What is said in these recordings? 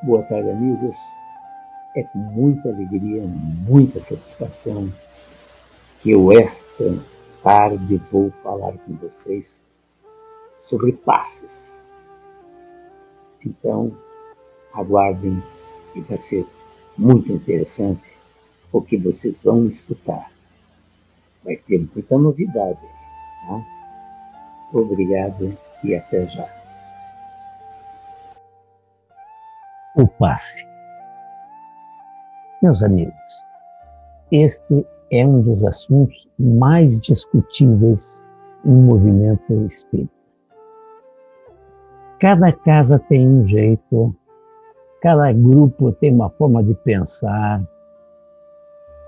Boa tarde, amigos. É com muita alegria, muita satisfação que eu esta tarde vou falar com vocês sobre passes. Então, aguardem que vai ser muito interessante o que vocês vão escutar. Vai ter muita novidade, tá? Obrigado e até já. O passe. Meus amigos, este é um dos assuntos mais discutíveis no movimento espírita. Cada casa tem um jeito, cada grupo tem uma forma de pensar,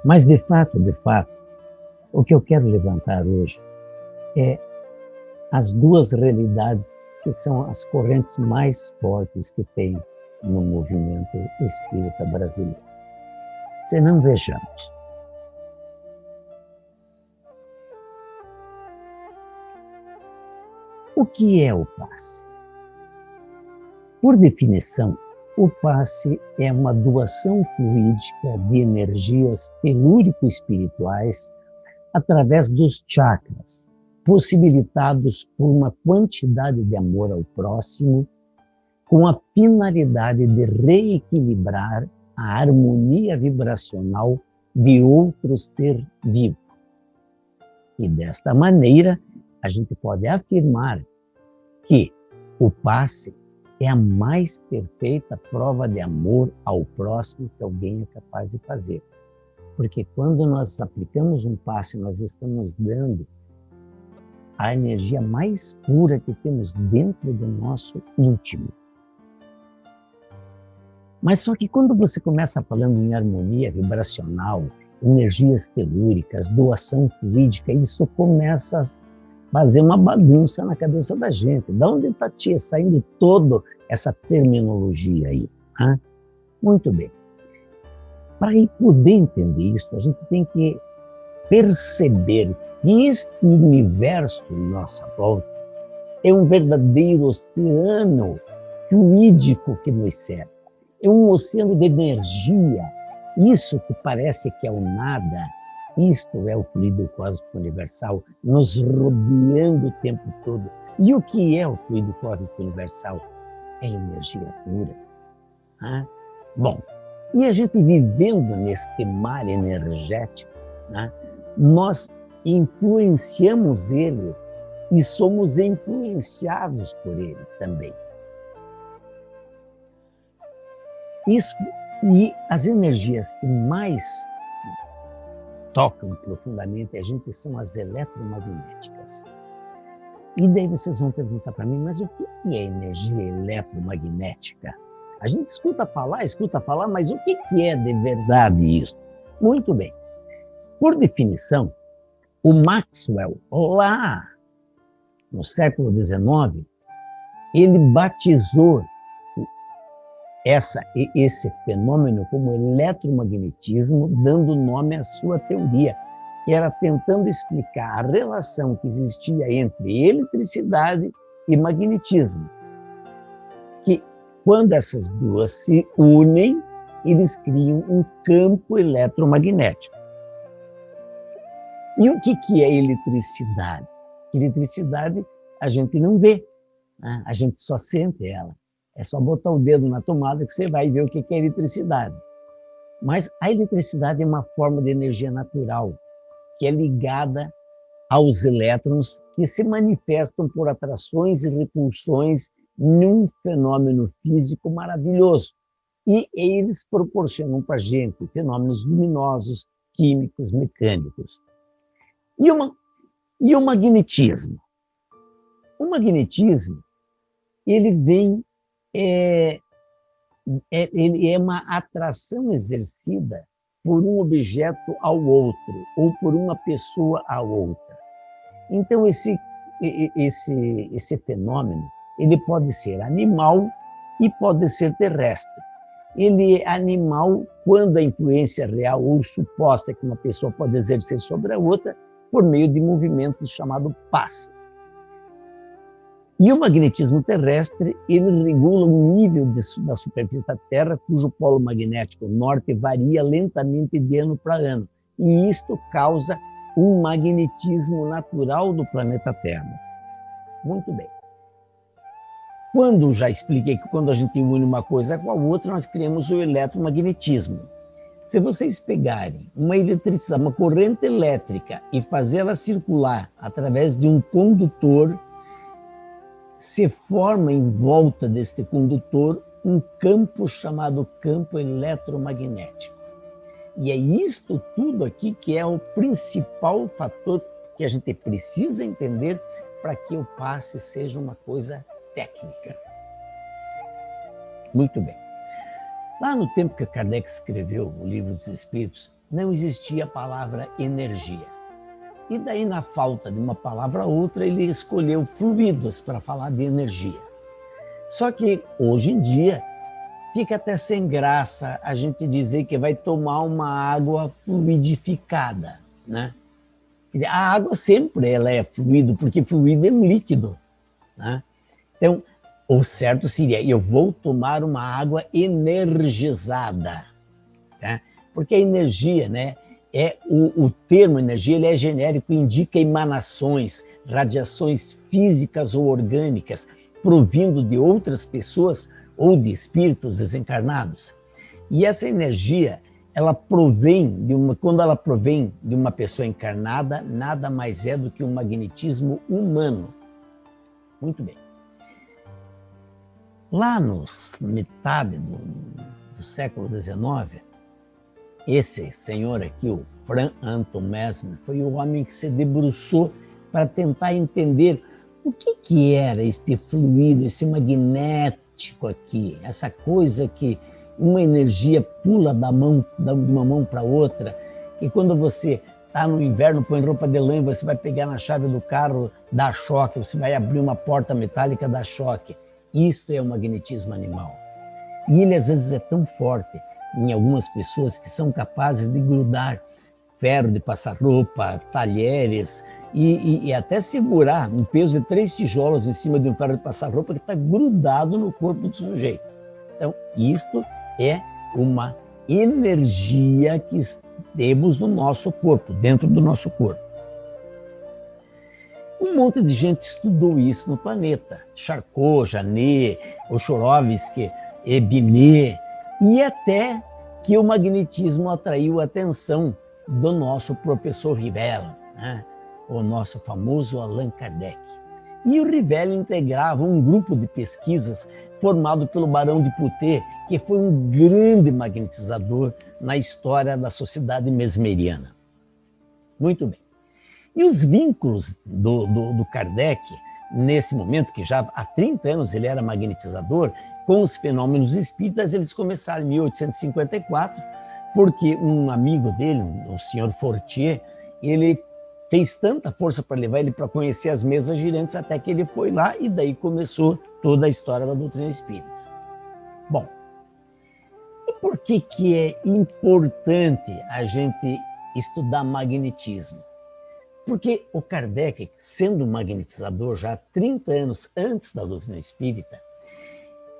mas de fato, o que eu quero levantar hoje é as duas realidades que são as correntes mais fortes que tem no movimento espírita brasileiro. Se não, vejamos. O que é o passe? Por definição, o passe é uma doação fluídica de energias telúrico-espirituais através dos chakras, possibilitados por uma quantidade de amor ao próximo, com a finalidade de reequilibrar a harmonia vibracional de outro ser vivo. E desta maneira, a gente pode afirmar que o passe é a mais perfeita prova de amor ao próximo que alguém é capaz de fazer. Porque quando nós aplicamos um passe, nós estamos dando a energia mais pura que temos dentro do nosso íntimo. Mas só que quando você começa falando em harmonia vibracional, energias telúricas, doação fluídica, isso começa a fazer uma bagunça na cabeça da gente. Da onde está saindo toda essa terminologia aí? Hein? Muito bem. Para poder entender isso, a gente tem que perceber que este universo à nossa volta é um verdadeiro oceano fluídico que nos cerca. É um oceano de energia. Isso que parece que é o nada, isto é o fluido cósmico universal, nos rodeando o tempo todo. E o que é o fluido cósmico universal? É energia pura. Ah? Bom, e a gente vivendo neste mar energético, né, nós influenciamos ele e somos influenciados por ele também. Isso, e as energias que mais tocam profundamente a gente são as eletromagnéticas. E daí vocês vão perguntar para mim, mas o que é energia eletromagnética? A gente escuta falar, mas o que é de verdade isso? Muito bem. Por definição, o Maxwell, lá no século XIX, ele batizou esse fenômeno como eletromagnetismo, dando nome à sua teoria, que era tentando explicar a relação que existia entre eletricidade e magnetismo. Que quando essas duas se unem, eles criam um campo eletromagnético. E o que é eletricidade? Eletricidade a gente não vê, né? A gente só sente ela. É só botar o dedo na tomada que você vai ver o que é eletricidade. Mas a eletricidade é uma forma de energia natural, que é ligada aos elétrons, que se manifestam por atrações e repulsões num fenômeno físico maravilhoso. E eles proporcionam para a gente fenômenos luminosos, químicos, mecânicos. E o magnetismo? O magnetismo, ele vem... ele é uma atração exercida por um objeto ao outro, ou por uma pessoa à outra. Então, esse fenômeno, ele pode ser animal e pode ser terrestre. Ele é animal quando a influência real ou suposta que uma pessoa pode exercer sobre a outra por meio de movimentos chamados passes. E o magnetismo terrestre, ele regula o nível da superfície da Terra, cujo polo magnético norte varia lentamente de ano para ano. E isto causa um magnetismo natural do planeta Terra. Muito bem. Quando já expliquei que quando a gente une uma coisa com a outra, nós criamos o eletromagnetismo. Se vocês pegarem uma eletricidade, uma corrente elétrica e fazê-la circular através de um condutor, se forma em volta deste condutor um campo chamado campo eletromagnético. E é isto tudo aqui que é o principal fator que a gente precisa entender para que o passe seja uma coisa técnica. Muito bem. Lá no tempo que Kardec escreveu o Livro dos Espíritos, não existia a palavra energia. E daí, na falta de uma palavra ou outra, ele escolheu fluidos para falar de energia. Só que, hoje em dia, fica até sem graça a gente dizer que vai tomar uma água fluidificada, né? A água sempre ela é fluido, porque fluido é um líquido, né? Então, o certo seria, eu vou tomar uma água energizada, né? Porque a energia, né? O termo energia ele é genérico, indica emanações, radiações físicas ou orgânicas provindo de outras pessoas ou de espíritos desencarnados. E essa energia, ela provém quando ela provém de uma pessoa encarnada, nada mais é do que um magnetismo humano. Muito bem. Lá nos metade do século XIX, esse senhor aqui, o Franz Anton Mesmer, foi o homem que se debruçou para tentar entender o que era este fluido, esse magnético aqui, essa coisa que uma energia pula de uma mão para outra, que quando você está no inverno, põe roupa de lã, você vai pegar na chave do carro, dá choque, você vai abrir uma porta metálica, dá choque. Isto é o magnetismo animal. E ele às vezes é tão forte em algumas pessoas que são capazes de grudar ferro de passar roupa, talheres e até segurar um peso de 3 tijolos em cima de um ferro de passar roupa que está grudado no corpo do sujeito. Então, isto é uma energia que temos no nosso corpo, dentro do nosso corpo. Um monte de gente estudou isso no planeta. Charcot, Janet, Ochorovsky, Binet, e até que o magnetismo atraiu a atenção do nosso professor Rivelle, né? O nosso famoso Allan Kardec. E o Rivelle integrava um grupo de pesquisas formado pelo Barão de Putet, que foi um grande magnetizador na história da sociedade mesmeriana. Muito bem. E os vínculos do Kardec, nesse momento, que já há 30 anos ele era magnetizador, com os fenômenos espíritas, eles começaram em 1854, porque um amigo dele, o senhor Fortier, ele fez tanta força para levar ele para conhecer as mesas girantes, até que ele foi lá e daí começou toda a história da doutrina espírita. Bom, e por que é importante a gente estudar magnetismo? Porque o Kardec, sendo magnetizador já há 30 anos antes da doutrina espírita,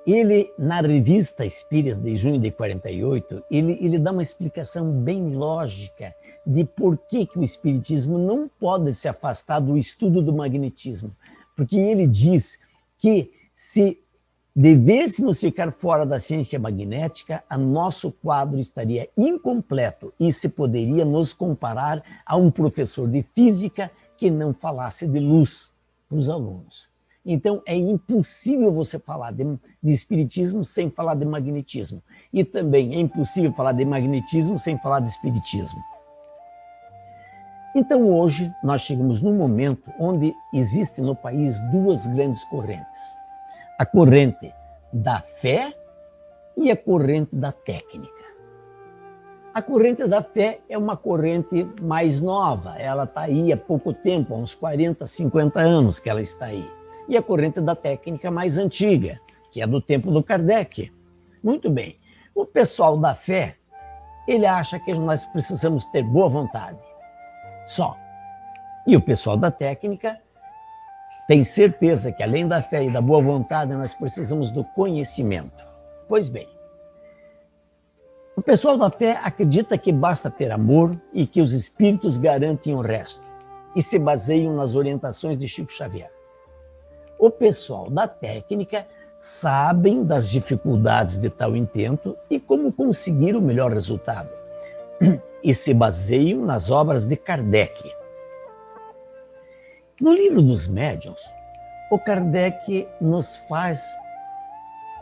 ele, na Revista Espírita de junho de 48, ele dá uma explicação bem lógica de por que o espiritismo não pode se afastar do estudo do magnetismo. Porque ele diz que se devêssemos ficar fora da ciência magnética, o nosso quadro estaria incompleto e se poderia nos comparar a um professor de física que não falasse de luz para os alunos. Então, é impossível você falar de espiritismo sem falar de magnetismo. E também é impossível falar de magnetismo sem falar de espiritismo. Então, hoje, nós chegamos num momento onde existem no país duas grandes correntes. A corrente da fé e a corrente da técnica. A corrente da fé é uma corrente mais nova. Ela está aí há pouco tempo, há uns 40, 50 anos que ela está aí. E a corrente da técnica mais antiga, que é do tempo do Kardec. Muito bem. O pessoal da fé, ele acha que nós precisamos ter boa vontade. Só. E o pessoal da técnica tem certeza que além da fé e da boa vontade, nós precisamos do conhecimento. Pois bem, o pessoal da fé acredita que basta ter amor e que os espíritos garantem o resto e se baseiam nas orientações de Chico Xavier. O pessoal da técnica sabem das dificuldades de tal intento e como conseguir o melhor resultado e se baseiam nas obras de Kardec. No livro dos médiuns, o Kardec nos faz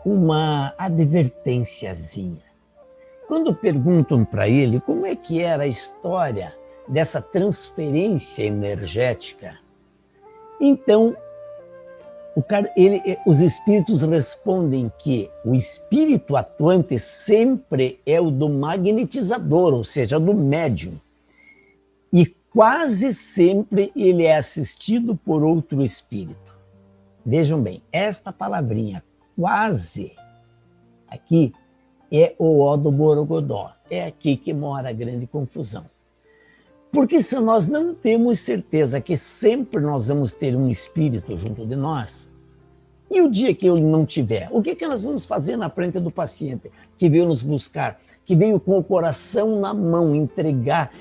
uma advertênciazinha. Quando perguntam para ele como é que era a história dessa transferência energética, então os espíritos respondem que o espírito atuante sempre é o do magnetizador, ou seja, do médium. E quase sempre ele é assistido por outro espírito. Vejam bem, esta palavrinha, quase, aqui é o ó do Borogodó. É aqui que mora a grande confusão. Porque se nós não temos certeza que sempre nós vamos ter um espírito junto de nós, e o dia que ele não tiver, o que nós vamos fazer na frente do paciente que veio nos buscar, que veio com o coração na mão entregar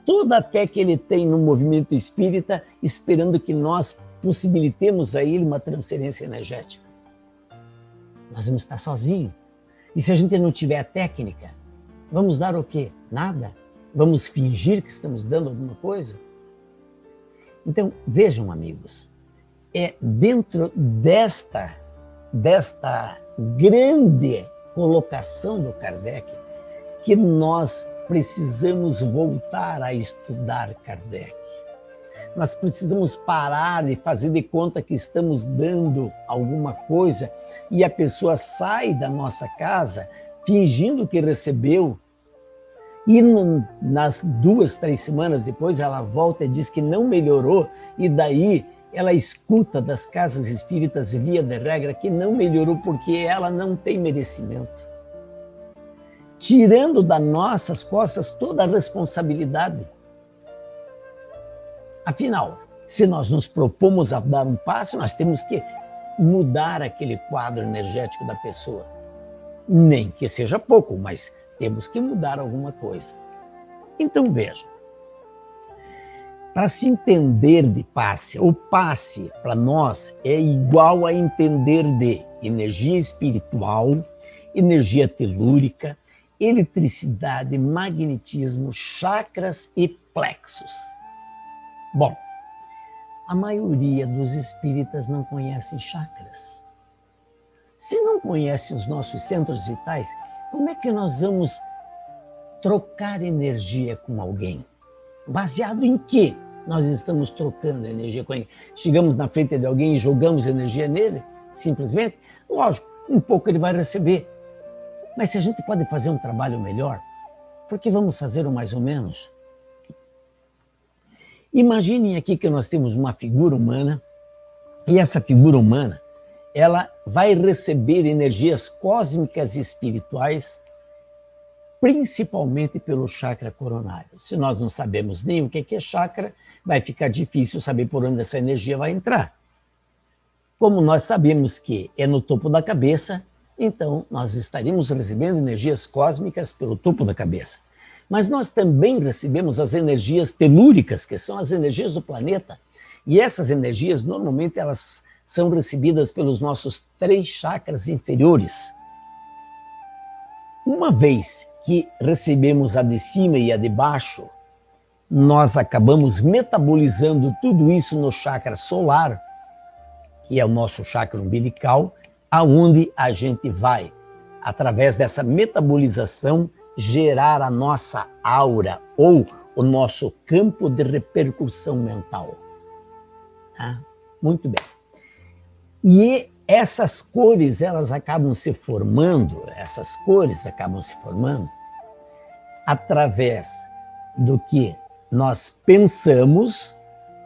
toda a fé que ele tem no movimento espírita, esperando que nós possibilitemos a ele uma transferência energética? Nós vamos estar sozinhos. E se a gente não tiver a técnica, vamos dar o quê? Nada? Vamos fingir que estamos dando alguma coisa? Então, vejam, amigos, é dentro desta grande colocação do Kardec que nós precisamos voltar a estudar Kardec. Nós precisamos parar e fazer de conta que estamos dando alguma coisa e a pessoa sai da nossa casa fingindo que recebeu e nas 2, 3 semanas depois ela volta e diz que não melhorou e daí ela escuta das casas espíritas via de regra que não melhorou porque ela não tem merecimento. Tirando das nossas costas toda a responsabilidade. Afinal, se nós nos propomos a dar um passo, nós temos que mudar aquele quadro energético da pessoa. Nem que seja pouco, mas temos que mudar alguma coisa. Então vejam, para se entender de passe, o passe para nós é igual a entender de energia espiritual, energia telúrica, eletricidade, magnetismo, chakras e plexos. Bom, a maioria dos espíritas não conhecem chakras. Se não conhecem os nossos centros vitais, como é que nós vamos trocar energia com alguém? Baseado em quê nós estamos trocando energia com alguém? Chegamos na frente de alguém e jogamos energia nele? Simplesmente? Lógico, um pouco ele vai receber. Mas se a gente pode fazer um trabalho melhor, por que vamos fazer o mais ou menos? Imaginem aqui que nós temos uma figura humana e essa figura humana, ela vai receber energias cósmicas e espirituais, principalmente pelo chakra coronário. Se nós não sabemos nem o que é chakra, vai ficar difícil saber por onde essa energia vai entrar. Como nós sabemos que é no topo da cabeça, então nós estaríamos recebendo energias cósmicas pelo topo da cabeça. Mas nós também recebemos as energias telúricas, que são as energias do planeta. E essas energias, normalmente, elas são recebidas pelos nossos 3 chakras inferiores. Uma vez que recebemos a de cima e a de baixo, nós acabamos metabolizando tudo isso no chakra solar, que é o nosso chakra umbilical, aonde a gente vai, através dessa metabolização, gerar a nossa aura ou o nosso campo de repercussão mental. Tá? Muito bem. E essas cores, elas acabam se formando, através do que nós pensamos,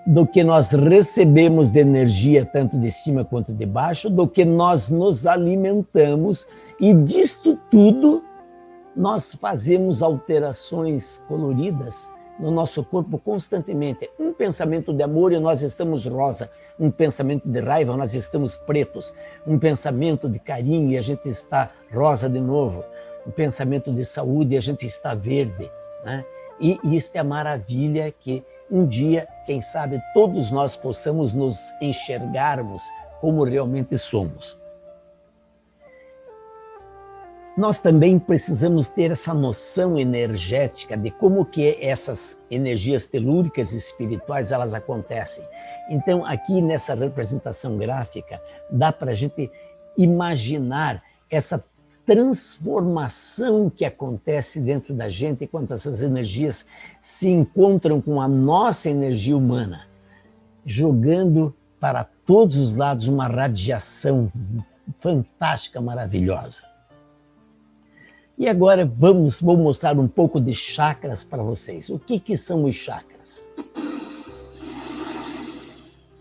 do que nós recebemos de energia, tanto de cima quanto de baixo, do que nós nos alimentamos, e disto tudo nós fazemos alterações coloridas no nosso corpo constantemente. Um pensamento de amor e nós estamos rosa, um pensamento de raiva nós estamos pretos, um pensamento de carinho e a gente está rosa de novo, um pensamento de saúde e a gente está verde, né? E isto é a maravilha que um dia, quem sabe, todos nós possamos nos enxergarmos como realmente somos. Nós também precisamos ter essa noção energética de como que essas energias telúricas e espirituais elas acontecem. Então, aqui nessa representação gráfica, dá para a gente imaginar essa transformação que acontece dentro da gente quando essas energias se encontram com a nossa energia humana, jogando para todos os lados uma radiação fantástica, maravilhosa. E agora vou mostrar um pouco de chakras para vocês. O que são os chakras?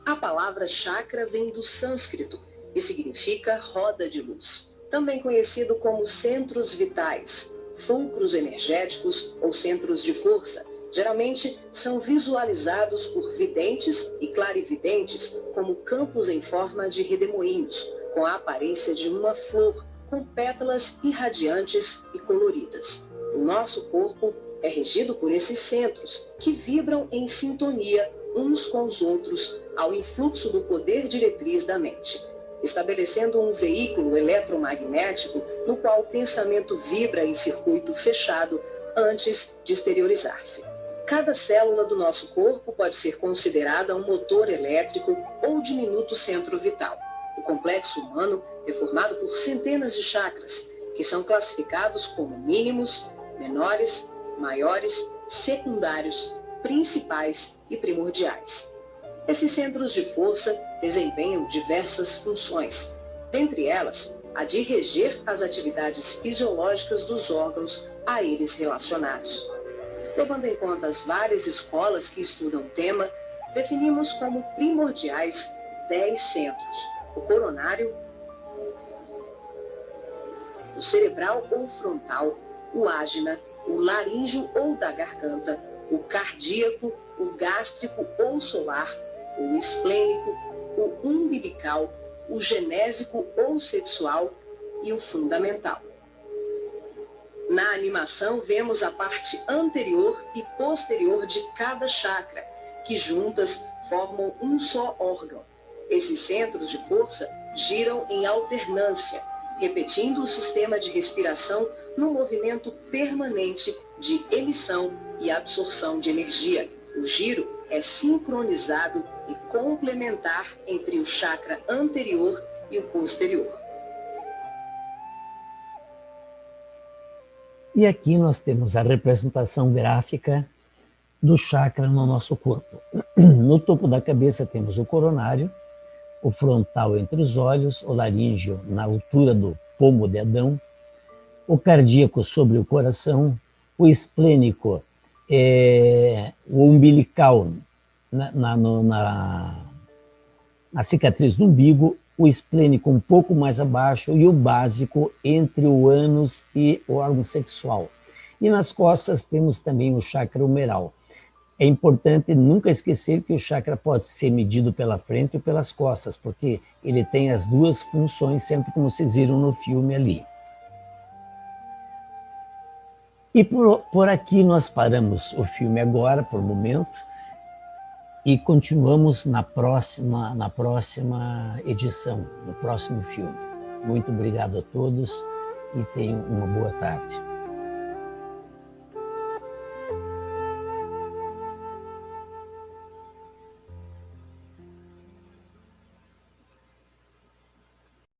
A palavra chakra vem do sânscrito e significa roda de luz, também conhecido como centros vitais, fulcros energéticos ou centros de força. Geralmente são visualizados por videntes e clarividentes como campos em forma de redemoinhos, com a aparência de uma flor, com pétalas irradiantes e coloridas. O nosso corpo é regido por esses centros, que vibram em sintonia uns com os outros ao influxo do poder diretriz da mente, estabelecendo um veículo eletromagnético no qual o pensamento vibra em circuito fechado antes de exteriorizar-se. Cada célula do nosso corpo pode ser considerada um motor elétrico ou diminuto centro vital. O complexo humano é formado por centenas de chakras, que são classificados como mínimos, menores, maiores, secundários, principais e primordiais. Esses centros de força desempenham diversas funções, dentre elas a de reger as atividades fisiológicas dos órgãos a eles relacionados. Levando em conta as várias escolas que estudam o tema, definimos como primordiais 10 centros: o coronário, o cerebral ou frontal, o ágina, o laríngeo ou da garganta, o cardíaco, o gástrico ou solar, o esplênico, o umbilical, o genésico ou sexual e o fundamental. Na animação, vemos a parte anterior e posterior de cada chakra, que juntas formam um só órgão. Esses centros de força giram em alternância, repetindo o sistema de respiração no movimento permanente de emissão e absorção de energia. O giro é sincronizado e complementar entre o chakra anterior e o posterior. E aqui nós temos a representação gráfica do chakra no nosso corpo. No topo da cabeça temos o coronário, o frontal entre os olhos, o laríngeo na altura do pomo de Adão, o cardíaco sobre o coração, o esplênico, o umbilical na cicatriz do umbigo, o esplênico um pouco mais abaixo e o básico entre o ânus e o órgão sexual. E nas costas temos também o chakra humeral. É importante nunca esquecer que o chakra pode ser medido pela frente ou pelas costas, porque ele tem as duas funções, sempre como vocês viram no filme ali. E por aqui nós paramos o filme agora, por um momento, e continuamos na próxima edição, no próximo filme. Muito obrigado a todos e tenham uma boa tarde.